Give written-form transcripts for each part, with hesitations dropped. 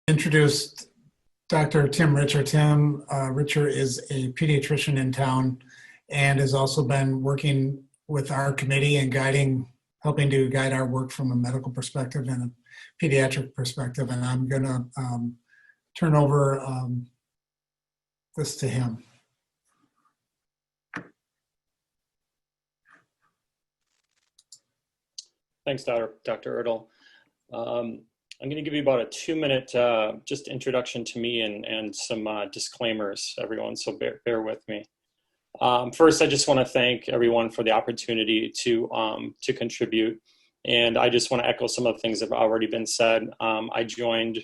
Introduced Dr. Tim Richer. Tim Richer is a pediatrician in town and has also been working with our committee and helping to guide our work from a medical perspective and a pediatric perspective. And I'm going to turn over this to him. Thanks, Dr. Ertl. I'm going to give you about a 2-minute just introduction to me and some disclaimers, everyone, so bear with me. First, I just want to thank everyone for the opportunity to contribute, and I just want to echo some of the things that have already been said. I joined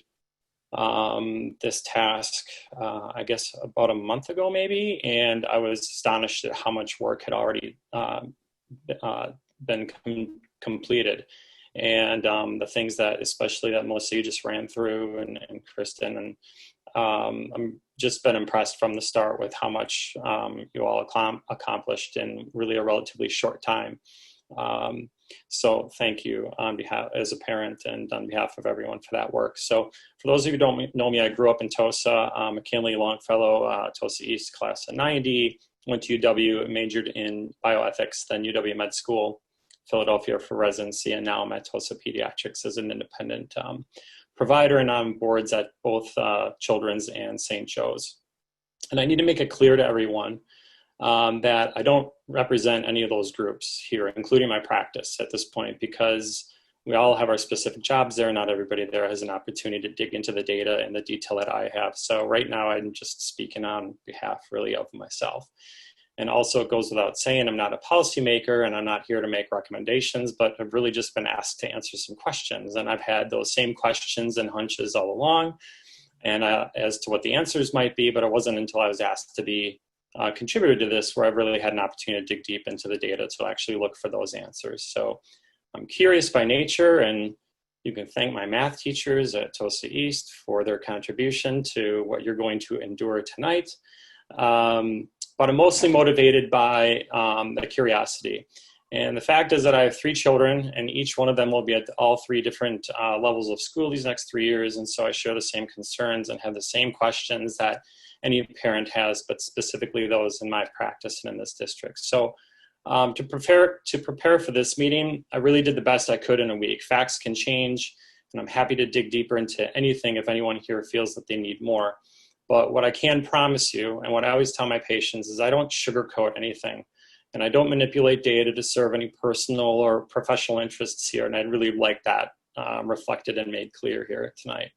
this task, I guess, about a month ago, maybe, and I was astonished at how much work had already been completed. And the things that, especially that Melissa, you just ran through, and Kristen, and I'm just been impressed from the start with how much you all accomplished in really a relatively short time. So thank you on behalf, as a parent, and on behalf of everyone for that work. So for those of you who don't know me, I grew up in Tosa, McKinley Longfellow, Tosa East, class of 90, went to UW, majored in bioethics, then UW Med School, Philadelphia for residency, and now I'm at Tosa Pediatrics as an independent provider and on boards at both Children's and St. Joe's. And I need to make it clear to everyone that I don't represent any of those groups here, including my practice at this point, because we all have our specific jobs there. Not everybody there has an opportunity to dig into the data in the detail that I have. So right now I'm just speaking on behalf really of myself. And also, it goes without saying, I'm not a policymaker and I'm not here to make recommendations, but I've really just been asked to answer some questions. And I've had those same questions and hunches all along, and as to what the answers might be, but it wasn't until I was asked to be a contributor to this where I really had an opportunity to dig deep into the data to actually look for those answers. So I'm curious by nature, and you can thank my math teachers at Tosa East for their contribution to what you're going to endure tonight. But I'm mostly motivated by the curiosity. And the fact is that I have 3 children, and each one of them will be at all 3 different levels of school these next 3 years. And so I share the same concerns and have the same questions that any parent has, but specifically those in my practice and in this district. So to prepare for this meeting, I really did the best I could in a week. Facts can change, and I'm happy to dig deeper into anything if anyone here feels that they need more. But what I can promise you, and what I always tell my patients, is I don't sugarcoat anything. And I don't manipulate data to serve any personal or professional interests here. And I'd really like that reflected and made clear here tonight.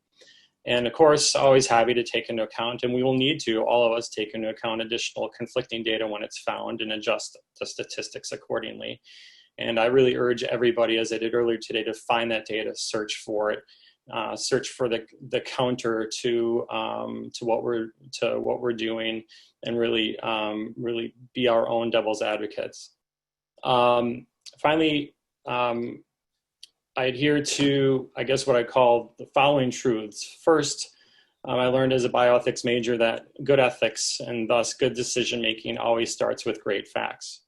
And of course, always happy to take into account, and we will need to, all of us, take into account additional conflicting data when it's found and adjust the statistics accordingly. And I really urge everybody, as I did earlier today, to find that data, search for it. Search for the counter to what we're doing, and really be our own devil's advocates. Finally, I adhere to, I guess, what I call the following truths. First, I learned as a bioethics major that good ethics, and thus good decision making, always starts with great facts.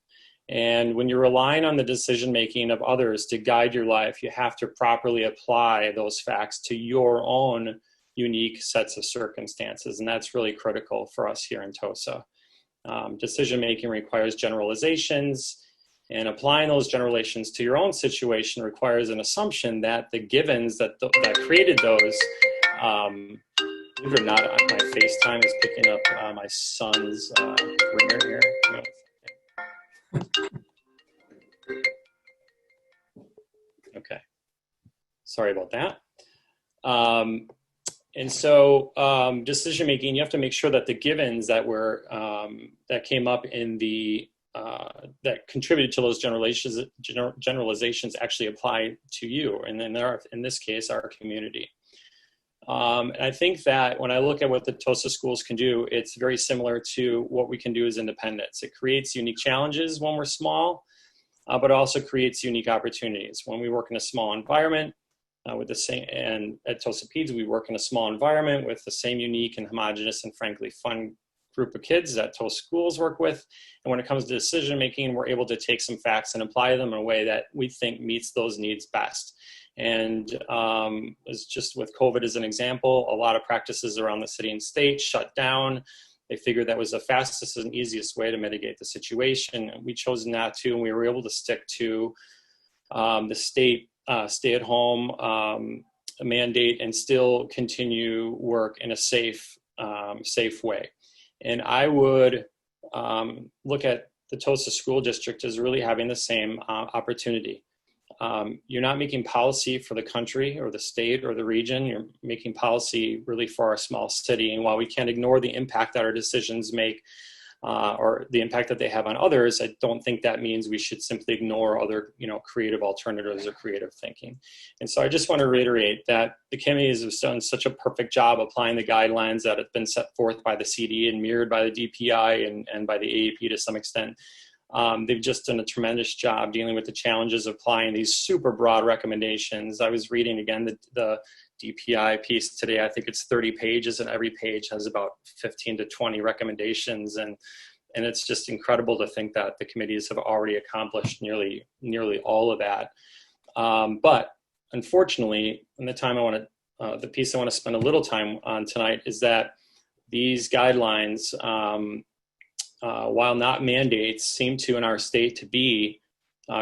And when you're relying on the decision-making of others to guide your life, you have to properly apply those facts to your own unique sets of circumstances. And that's really critical for us here in Tosa. Decision-making requires generalizations, and applying those generalizations to your own situation requires an assumption that the givens that created those, believe it or not, my FaceTime is picking up my son's ringer here. Okay, sorry about that. And so decision making, you have to make sure that the givens that were that came up in the that contributed to those generalizations actually apply to you, and then in this case, our community. And I think that when I look at what the Tosa schools can do, it's very similar to what we can do as independents. It creates unique challenges when we're small, but also creates unique opportunities. When we work in a small environment with the same, and at Tosa Peds, we work in a small environment with the same unique and homogenous and frankly fun group of kids that TOS schools work with. And when it comes to decision making, we're able to take some facts and apply them in a way that we think meets those needs best. And it's just with COVID as an example, a lot of practices around the city and state shut down. They figured that was the fastest and easiest way to mitigate the situation. We chose not to, and we were able to stick to the state stay-at-home mandate and still continue work in a safe way. And I would look at the Tosa School District as really having the same opportunity. You're not making policy for the country or the state or the region. You're making policy really for our small city. And while we can't ignore the impact that our decisions make or the impact that they have on others, I don't think that means we should simply ignore other, creative alternatives or creative thinking. And so I just want to reiterate that the committee has done such a perfect job applying the guidelines that have been set forth by the CD and mirrored by the DPI and by the AAP to some extent. They've just done a tremendous job dealing with the challenges of applying these super broad recommendations. I was reading again the DPI piece today. I think it's 30 pages, and every page has about 15 to 20 recommendations. And it's just incredible to think that the committees have already accomplished nearly all of that. But unfortunately, in the time the piece I want to spend a little time on tonight is that these guidelines, while not mandates, seem to in our state to be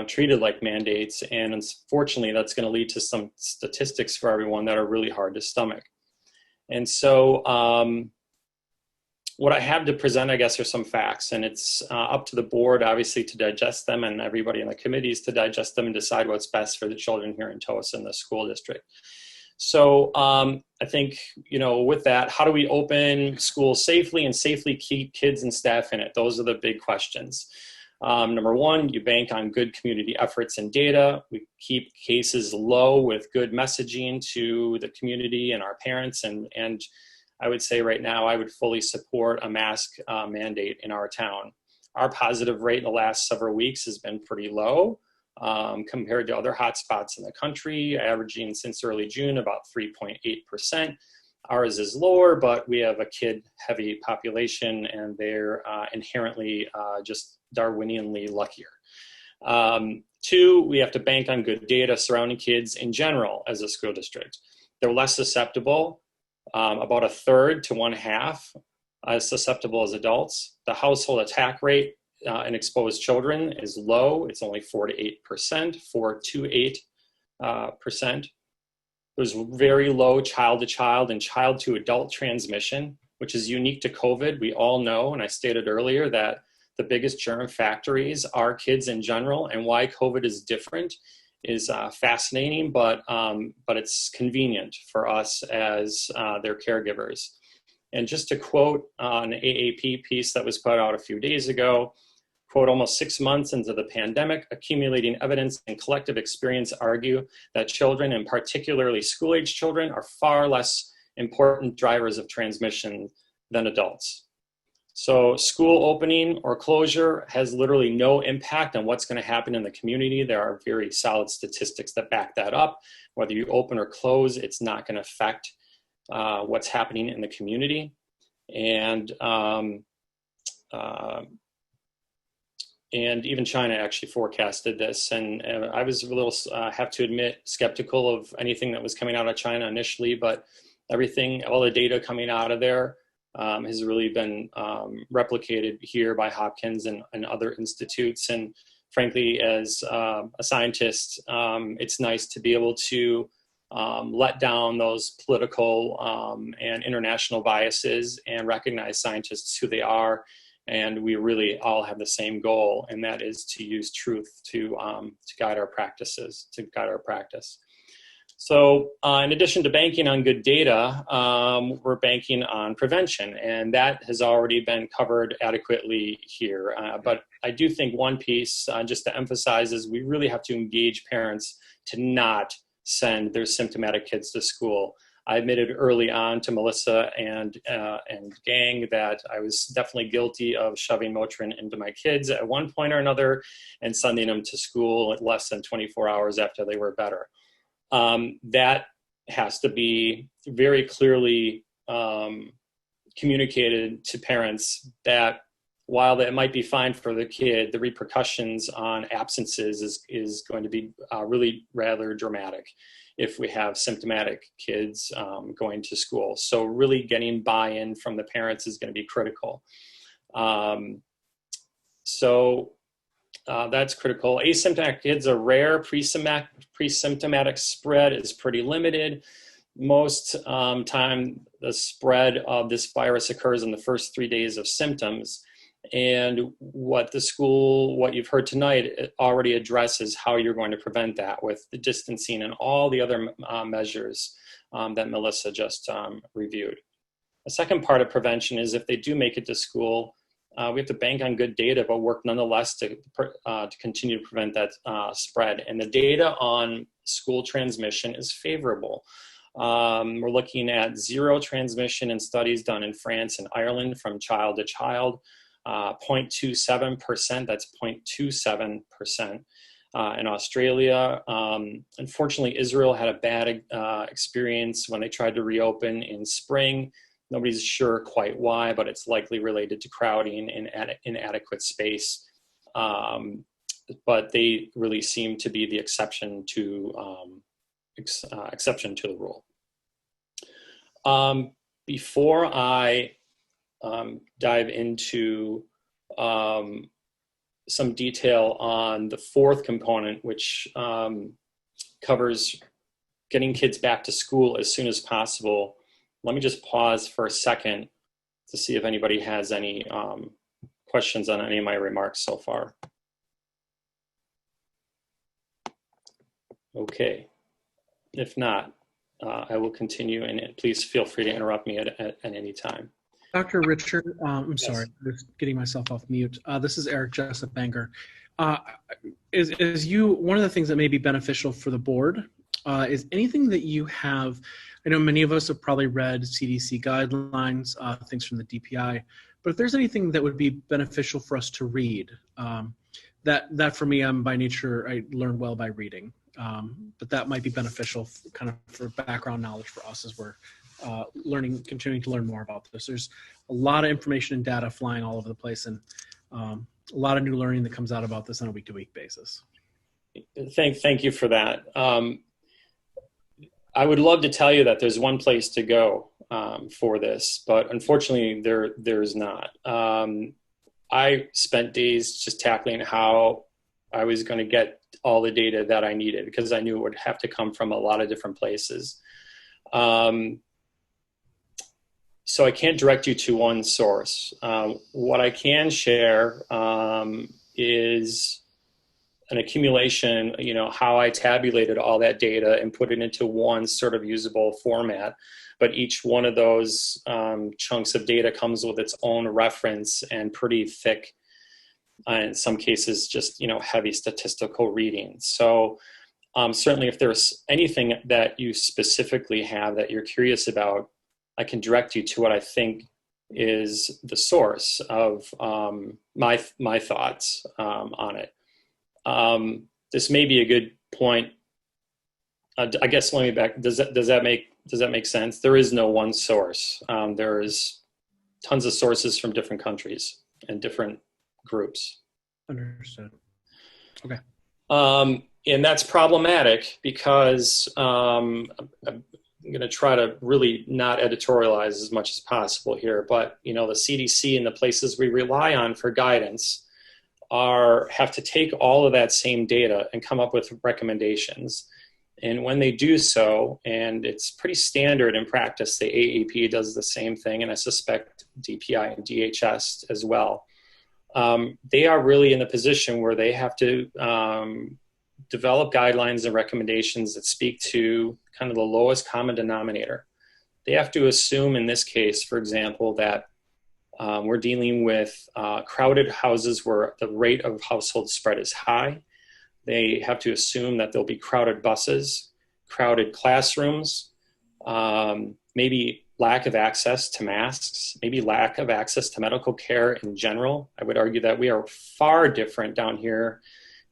treated like mandates. And unfortunately, that's going to lead to some statistics for everyone that are really hard to stomach. And so what I have to present, I guess, are some facts. And it's up to the board, obviously, to digest them, and everybody in the committees to digest them and decide what's best for the children here in Tosa and the school district. So I think, with that, how do we open schools safely and safely keep kids and staff in it? Those are the big questions. Number one, you bank on good community efforts and data. We keep cases low with good messaging to the community and our parents. And I would say right now, I would fully support a mask mandate in our town. Our positive rate in the last several weeks has been pretty low. Compared to other hotspots in the country, averaging since early June about 3.8%. Ours is lower, but we have a kid-heavy population, and they're inherently just Darwinianly luckier. Two, we have to bank on good data surrounding kids in general as a school district. They're less susceptible, about a third to one half as susceptible as adults. The household attack rate in exposed children is low. It's only 4 to 8%, 4 to 8%. There's very low child-to-child and child-to-adult transmission, which is unique to COVID. We all know, and I stated earlier, that the biggest germ factories are kids in general, and why COVID is different is fascinating, but it's convenient for us as their caregivers. And just to quote an AAP piece that was put out a few days ago, quote, almost 6 months into the pandemic, accumulating evidence and collective experience argue that children, and particularly school-age children, are far less important drivers of transmission than adults. So school opening or closure has literally no impact on what's going to happen in the community. There are very solid statistics that back that up. Whether you open or close, it's not going to affect what's happening in the community. And even China actually forecasted this. And I was a little, have to admit, skeptical of anything that was coming out of China initially, but everything, all the data coming out of there has really been replicated here by Hopkins and other institutes. And frankly, as a scientist, it's nice to be able to let down those political and international biases and recognize scientists who they are. And we really all have the same goal, and that is to use truth to guide our practices, to guide our practice. So in addition to banking on good data, we're banking on prevention, and that has already been covered adequately here. But I do think one piece, just to emphasize, is we really have to engage parents to not send their symptomatic kids to school. I admitted early on to Melissa and gang that I was definitely guilty of shoving Motrin into my kids at one point or another and sending them to school less than 24 hours after they were better. That has to be very clearly communicated to parents that while that might be fine for the kid, the repercussions on absences is going to be really rather dramatic if we have symptomatic kids going to school. So really getting buy-in from the parents is going to be critical. That's critical. Asymptomatic kids are rare. Pre-symptomatic spread is pretty limited. Most time the spread of this virus occurs in the first 3 days of symptoms. And what you've heard tonight, it already addresses how you're going to prevent that with the distancing and all the other measures that Melissa just reviewed. The second part of prevention is if they do make it to school, we have to bank on good data, but work nonetheless to continue to prevent that spread. And the data on school transmission is favorable. We're looking at 0 transmission in studies done in France and Ireland from child to child. 0.27%, that's 0.27% in Australia. Unfortunately, Israel had a bad experience when they tried to reopen in spring. Nobody's sure quite why, but it's likely related to crowding and inadequate space. But they really seem to be the exception to the rule. Before I dive into some detail on the fourth component, which covers getting kids back to school as soon as possible, let me just pause for a second to see if anybody has any questions on any of my remarks so far. Okay. If not, I will continue, and please feel free to interrupt me at any time. Dr. Richard, I'm Yes. sorry, I'm just getting myself off mute. This is Eric Jessup Banger. One of the things that may be beneficial for the board is anything that you have. I know many of us have probably read CDC guidelines, things from the DPI, but if there's anything that would be beneficial for us to read, that for me, I'm by nature, I learn well by reading. But that might be beneficial kind of for background knowledge for us as we're continuing to learn more about this. There's a lot of information and data flying all over the place, and a lot of new learning that comes out about this on a week-to-week basis. Thank you for that. I would love to tell you that there's one place to go for this, but unfortunately there's not. I spent days just tackling how I was going to get all the data that I needed because I knew it would have to come from a lot of different places. So I can't direct you to one source. What I can share is an accumulation, how I tabulated all that data and put it into one sort of usable format. But each one of those chunks of data comes with its own reference and pretty thick, in some cases, just, heavy statistical readings. So certainly if there's anything that you specifically have that you're curious about, I can direct you to what I think is the source of my thoughts on it. This may be a good point. I guess let me back. Does that make sense? There is no one source. There is tons of sources from different countries and different groups. Understood. Okay. And that's problematic because I'm going to try to really not editorialize as much as possible here. But the CDC and the places we rely on for guidance have to take all of that same data and come up with recommendations. And when they do so, and it's pretty standard in practice, the AAP does the same thing, and I suspect DPI and DHS as well. They are really in the position where they have to develop guidelines and recommendations that speak to kind of the lowest common denominator. They have to assume in this case, for example, that we're dealing with crowded houses where the rate of household spread is high. They have to assume that there'll be crowded buses, crowded classrooms, maybe lack of access to masks, maybe lack of access to medical care in general. I would argue that we are far different down here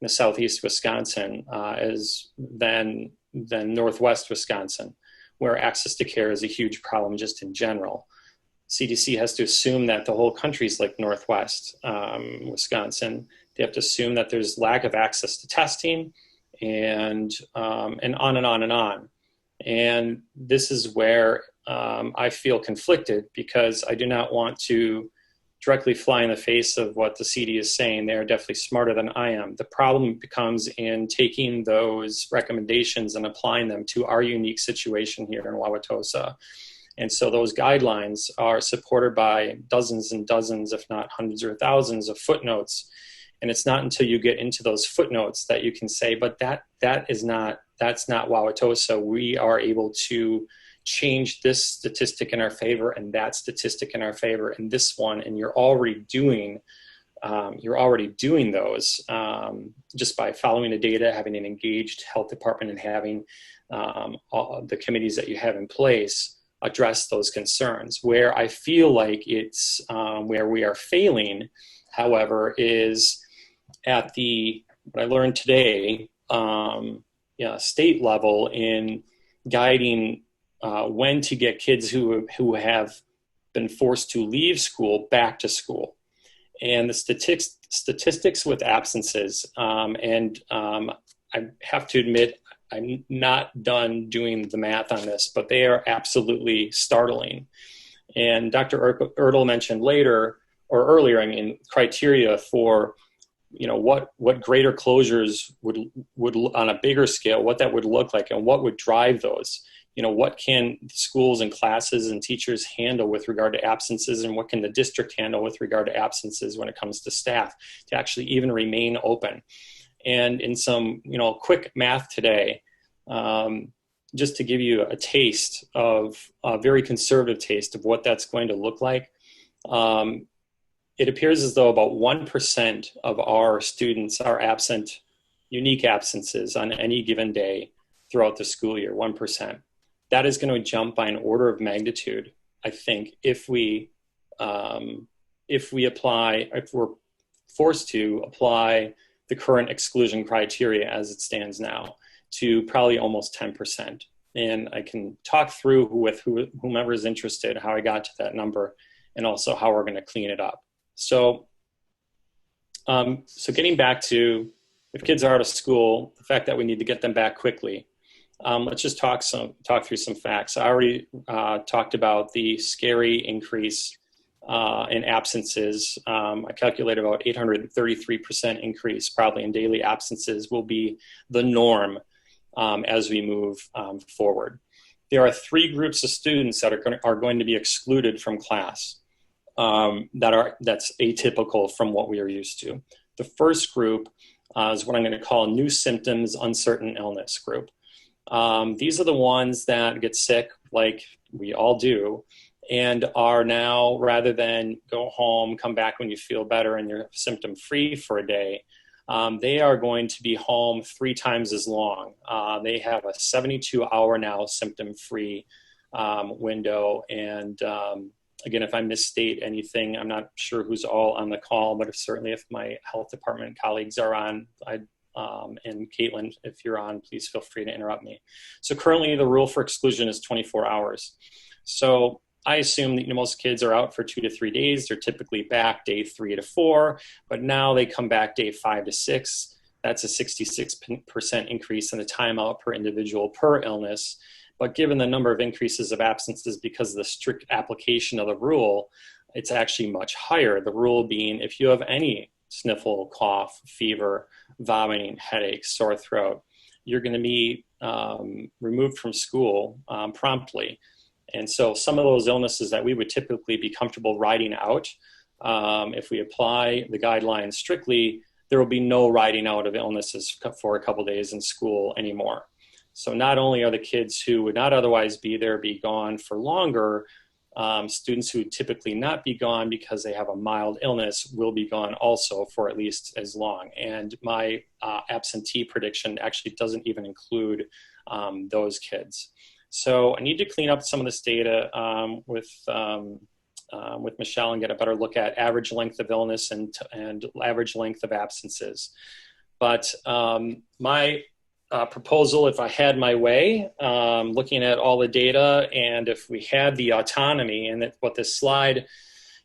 in the southeast Wisconsin than northwest Wisconsin, where access to care is a huge problem just in general. CDC has to assume that the whole country's like Northwest Wisconsin. They have to assume that there's lack of access to testing, and on and on and on. And this is where I feel conflicted, because I do not want to directly fly in the face of what the CD is saying. They are definitely smarter than I am. The problem becomes in taking those recommendations and applying them to our unique situation here in Wauwatosa. And so those guidelines are supported by dozens and dozens, if not hundreds or thousands of footnotes. And it's not until you get into those footnotes that you can say, but that's not Wauwatosa. We are able to change this statistic in our favor and that statistic in our favor and this one, and you're already doing those just by following the data, having an engaged health department, and having all the committees that you have in place address those concerns. Where I feel like it's where we are failing, however, is at what I learned today, state level, in guiding when to get kids who have been forced to leave school back to school. And the statistics with absences, and I have to admit, I'm not done doing the math on this, but they are absolutely startling. And Dr. Ertl mentioned earlier, criteria for, what greater closures would on a bigger scale, what that would look like and what would drive those. What can schools and classes and teachers handle with regard to absences, and what can the district handle with regard to absences when it comes to staff to actually even remain open. And in some, quick math today, just to give you a taste of a very conservative taste of what that's going to look like, it appears as though about 1% of our students are absent, unique absences on any given day throughout the school year, 1%. That is going to jump by an order of magnitude, I think, if we're forced to apply the current exclusion criteria as it stands now, to probably almost 10%. And I can talk through with whomever is interested how I got to that number, and also how we're going to clean it up. So getting back to, if kids are out of school, the fact that we need to get them back quickly. Let's just talk through some facts. I already talked about the scary increase in absences. I calculate about 833% increase probably in daily absences will be the norm as we move forward. There are 3 groups of students that are going to be excluded from class that's atypical from what we are used to. The first group is what I'm going to call new symptoms, uncertain illness group. These are the ones that get sick, like we all do, and are now, rather than go home, come back when you feel better and you're symptom free for a day, they are going to be home 3 times as long. They have a 72-hour now symptom free window. And again, if I misstate anything, I'm not sure who's all on the call, but certainly if my health department colleagues are on, and Caitlin, if you're on, please feel free to interrupt me. So currently the rule for exclusion is 24 hours. So I assume that most kids are out for 2 to 3 days. They're typically back day 3 to 4, but now they come back day 5 to 6. That's a 66% increase in the timeout per individual per illness. But given the number of increases of absences because of the strict application of the rule, it's actually much higher. The rule being, if you have any sniffle, cough, fever, vomiting, headaches, sore throat, you're going to be removed from school promptly. And so some of those illnesses that we would typically be comfortable riding out, if we apply the guidelines strictly, there will be no riding out of illnesses for a couple days in school anymore. So not only are the kids who would not otherwise be there be gone for longer, students who would typically not be gone because they have a mild illness will be gone also for at least as long. And my absentee prediction actually doesn't even include those kids. So I need to clean up some of this data with Michelle and get a better look at average length of illness and average length of absences. But my proposal, if I had my way, looking at all the data, and if we had the autonomy, and that what this slide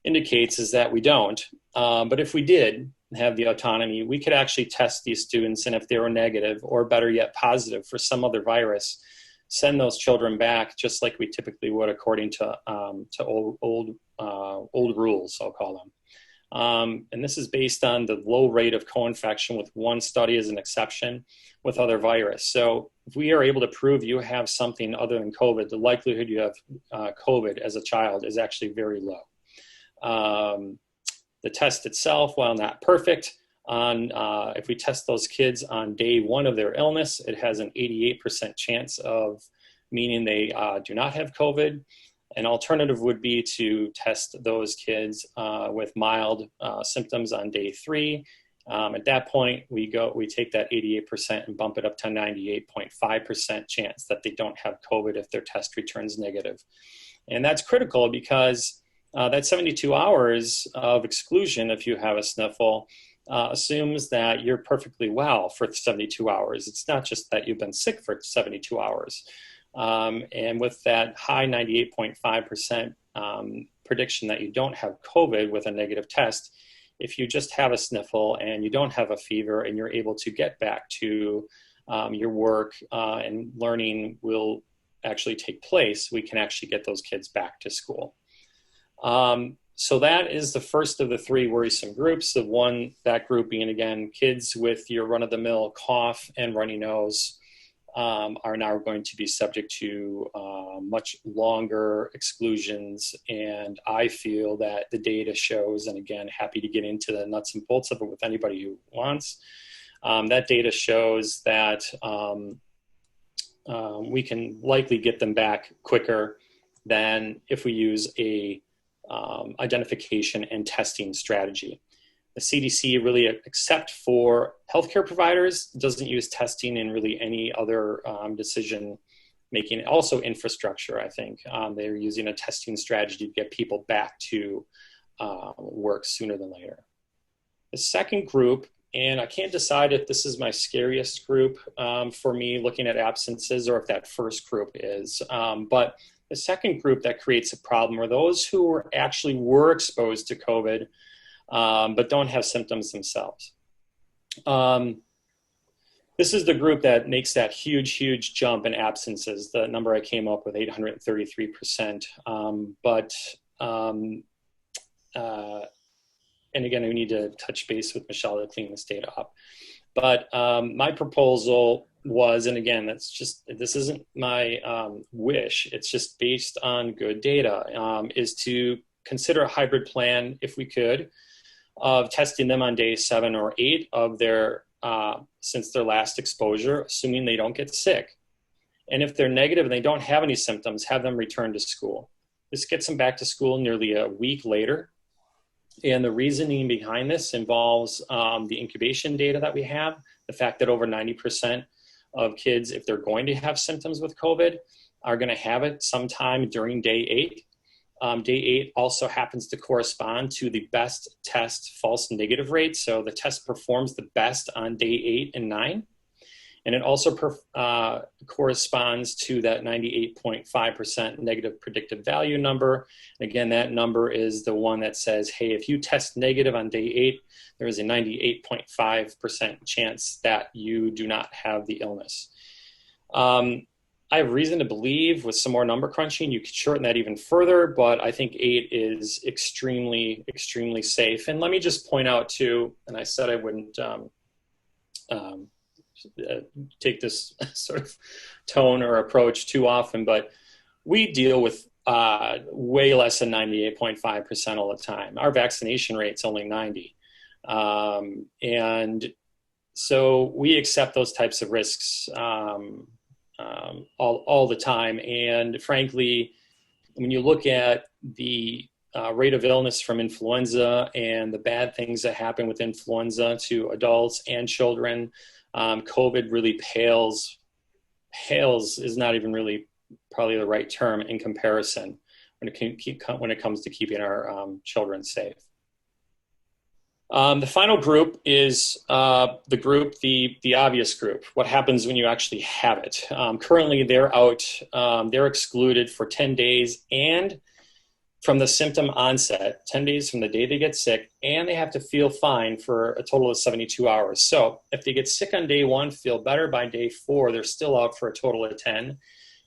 indicates is that we don't. But if we did have the autonomy, we could actually test these students, and if they were negative, or better yet, positive for some other virus, send those children back just like we typically would according to old rules, I'll call them. And this is based on the low rate of co-infection, with one study as an exception, with other virus. So if we are able to prove you have something other than COVID, the likelihood you have COVID as a child is actually very low. The test itself, while not perfect, if we test those kids on day 1 of their illness, it has an 88% chance of meaning they do not have COVID. An alternative would be to test those kids with mild symptoms on day 3. At that point, we take that 88% and bump it up to 98.5% chance that they don't have COVID if their test returns negative. And that's critical because that 72 hours of exclusion, if you have a sniffle, assumes that you're perfectly well for 72 hours. It's not just that you've been sick for 72 hours. And with that high 98.5% prediction that you don't have COVID with a negative test, if you just have a sniffle and you don't have a fever and you're able to get back to your work and learning will actually take place, we can actually get those kids back to school. So that is the first of the 3 worrisome groups. That group being, again, kids with your run-of-the-mill cough and runny nose are now going to be subject to much longer exclusions. And I feel that the data shows, and again, happy to get into the nuts and bolts of it with anybody who wants, that data shows that we can likely get them back quicker than if we use a identification and testing strategy. The CDC, really, except for healthcare providers, doesn't use testing in really any other decision making. Also infrastructure, I think. They're using a testing strategy to get people back to work sooner than later. The second group, and I can't decide if this is my scariest group for me looking at absences or if that first group is, but the second group that creates a problem are those who were exposed to COVID, but don't have symptoms themselves. This is the group that makes that huge jump in absences. The number I came up with, 833%. And again, we need to touch base with Michelle to clean this data up. But my proposal was, and again, this isn't my wish, it's just based on good data, is to consider a hybrid plan, if we could, of testing them on day 7 or 8 of since their last exposure, assuming they don't get sick. And if they're negative and they don't have any symptoms, have them return to school. This gets them back to school nearly a week later. And the reasoning behind this involves the incubation data that we have, the fact that over 90% of kids, if they're going to have symptoms with COVID, are going to have it sometime during day 8. Day 8 also happens to correspond to the best test false negative rate. So the test performs the best on day 8 and 9. And it also corresponds to that 98.5% negative predictive value number. And again, that number is the one that says, hey, if you test negative on day 8, there is a 98.5% chance that you do not have the illness. I have reason to believe with some more number crunching, you could shorten that even further, but I think 8 is extremely safe. And let me just point out too, and I said I wouldn't take this sort of tone or approach too often, but we deal with way less than 98.5% all the time. Our vaccination rate's only 90. And so we accept those types of risks all the time. And frankly, when you look at the rate of illness from influenza and the bad things that happen with influenza to adults and children, COVID really pales is not even really probably the right term in comparison when it comes to keeping our children safe. The final group is the obvious group. What happens when you actually have it? Currently, they're out. They're excluded for 10 days and from the symptom onset, 10 days from the day they get sick, and they have to feel fine for a total of 72 hours. So if they get sick on day 1, feel better by day 4, they're still out for a total of 10.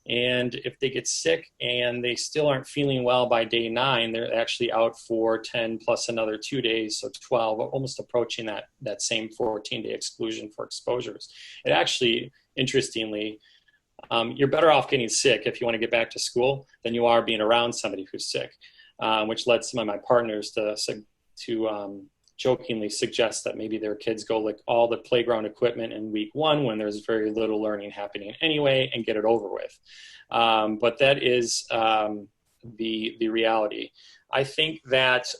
And if they get sick and they still aren't feeling well by day 9, they're actually out for 10 plus another 2 days, so 12, almost approaching that same 14-day exclusion for exposures. It actually, interestingly, you're better off getting sick if you want to get back to school than you are being around somebody who's sick, which led some of my partners to jokingly suggest that maybe their kids go like all the playground equipment in week 1 when there's very little learning happening anyway and get it over with. But that is the reality. I think that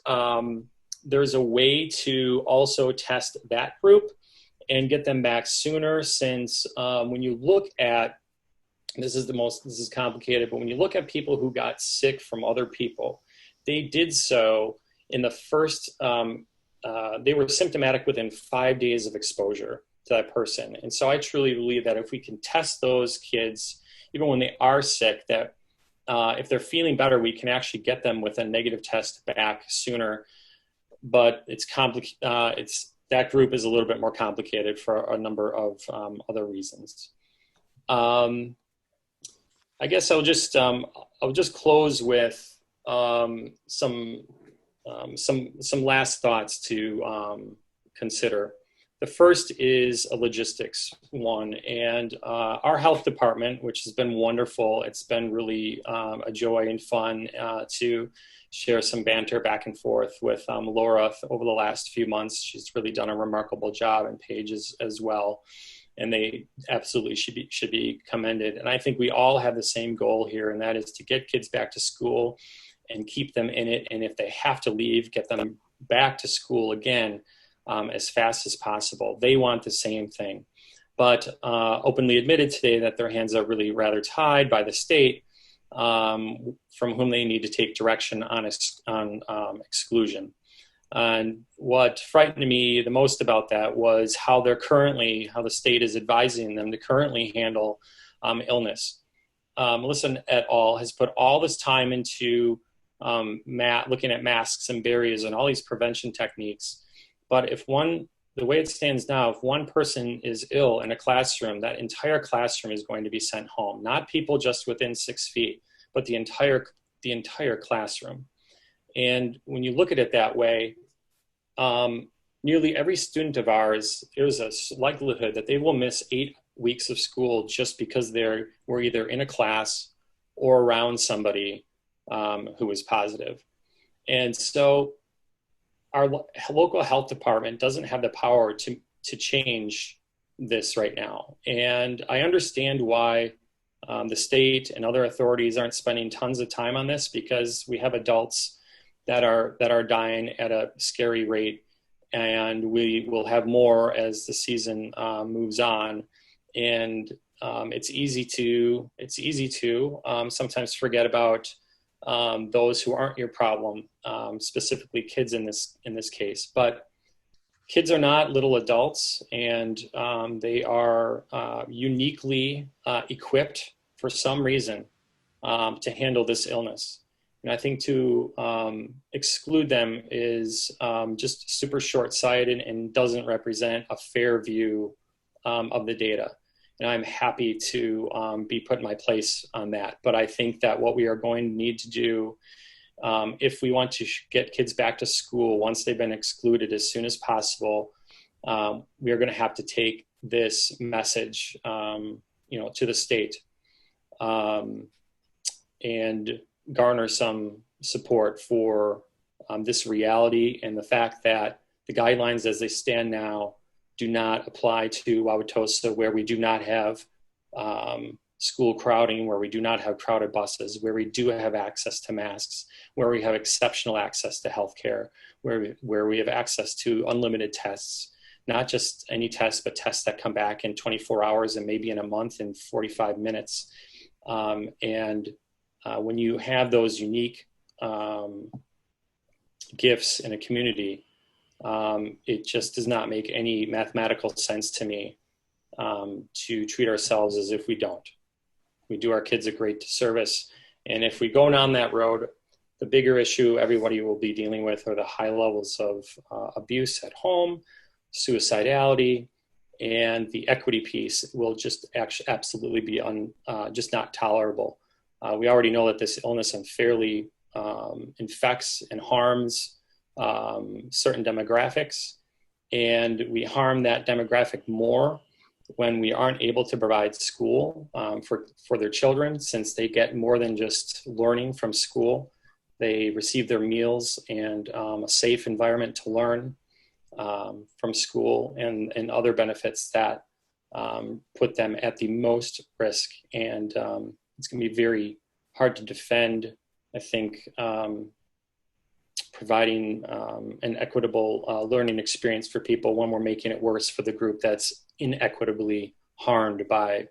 there's a way to also test that group and get them back sooner, since when you look at, this is complicated, but when you look at people who got sick from other people, they did so in the first, they were symptomatic within 5 days of exposure to that person. And so I truly believe that if we can test those kids, even when they are sick, that if they're feeling better, we can actually get them with a negative test back sooner. But it's that group is a little bit more complicated for a number of other reasons. I guess I'll just close with some last thoughts to consider. The first is a logistics one, and our health department, which has been wonderful. It's been really a joy and fun to share some banter back and forth with Laura over the last few months. She's really done a remarkable job, and Paige as well. And they absolutely should be commended. And I think we all have the same goal here, and that is to get kids back to school and keep them in it. And if they have to leave, get them back to school again as fast as possible. They want the same thing, but openly admitted today that their hands are really rather tied by the state, from whom they need to take direction on exclusion. And what frightened me the most about that was how the state is advising them to currently handle illness. Melissa et al. Has put all this time into looking at masks and barriers and all these prevention techniques. But the way it stands now, if one person is ill in a classroom, that entire classroom is going to be sent home. Not people just within 6 feet, but the entire classroom. And when you look at it that way, nearly every student of ours, there's a likelihood that they will miss 8 weeks of school just because we're either in a class or around somebody who is positive. And so our local health department doesn't have the power to change this right now. And I understand why the state and other authorities aren't spending tons of time on this, because we have adults that are dying at a scary rate, and we will have more as the season moves on. And it's easy to sometimes forget about those who aren't your problem, specifically kids in this case. But kids are not little adults, and they are uniquely equipped for some reason to handle this illness. And I think to exclude them is just super short-sighted and doesn't represent a fair view of the data. And I'm happy to be put in my place on that. But I think that what we are going to need to do, if we want to get kids back to school once they've been excluded as soon as possible, we are going to have to take this message, to the state, and garner some support for this reality and the fact that the guidelines as they stand now do not apply to Wauwatosa, where we do not have school crowding, where we do not have crowded buses, where we do have access to masks, where we have exceptional access to healthcare, where we have access to unlimited tests, not just any tests, but tests that come back in 24 hours and maybe in a month in 45 minutes. When you have those unique gifts in a community, It just does not make any mathematical sense to me to treat ourselves as if we don't. We do our kids a great disservice. And if we go down that road, the bigger issue everybody will be dealing with are the high levels of abuse at home, suicidality, and the equity piece will just absolutely be just not tolerable. We already know that this illness unfairly infects and harms certain demographics, and we harm that demographic more when we aren't able to provide school for their children, since they get more than just learning from school. They receive their meals and a safe environment to learn from school, and other benefits that put them at the most risk. And it's going to be very hard to defend, I think, providing an equitable learning experience for people when we're making it worse for the group that's inequitably harmed by